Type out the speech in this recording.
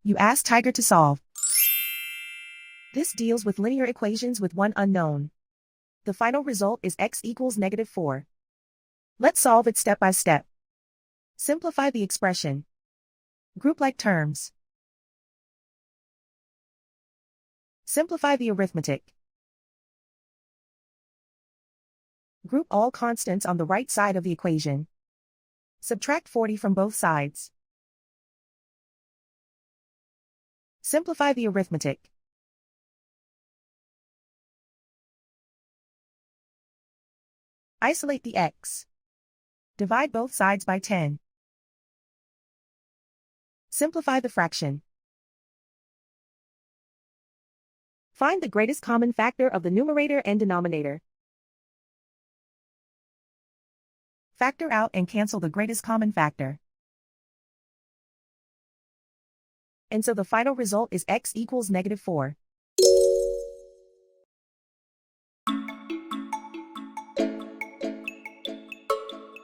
You ask Tiger to solve. This deals with linear equations with one unknown. The final result is x equals -4. Let's solve it step by step. Simplify the expression. Group like terms. Simplify the arithmetic. Group all constants on the right side of the equation. Subtract 40 from both sides. Simplify the arithmetic. Isolate the x. Divide both sides by 10. Simplify the fraction. Find the greatest common factor of the numerator and denominator. Factor out and cancel the greatest common factor. And so the final result is x equals -4.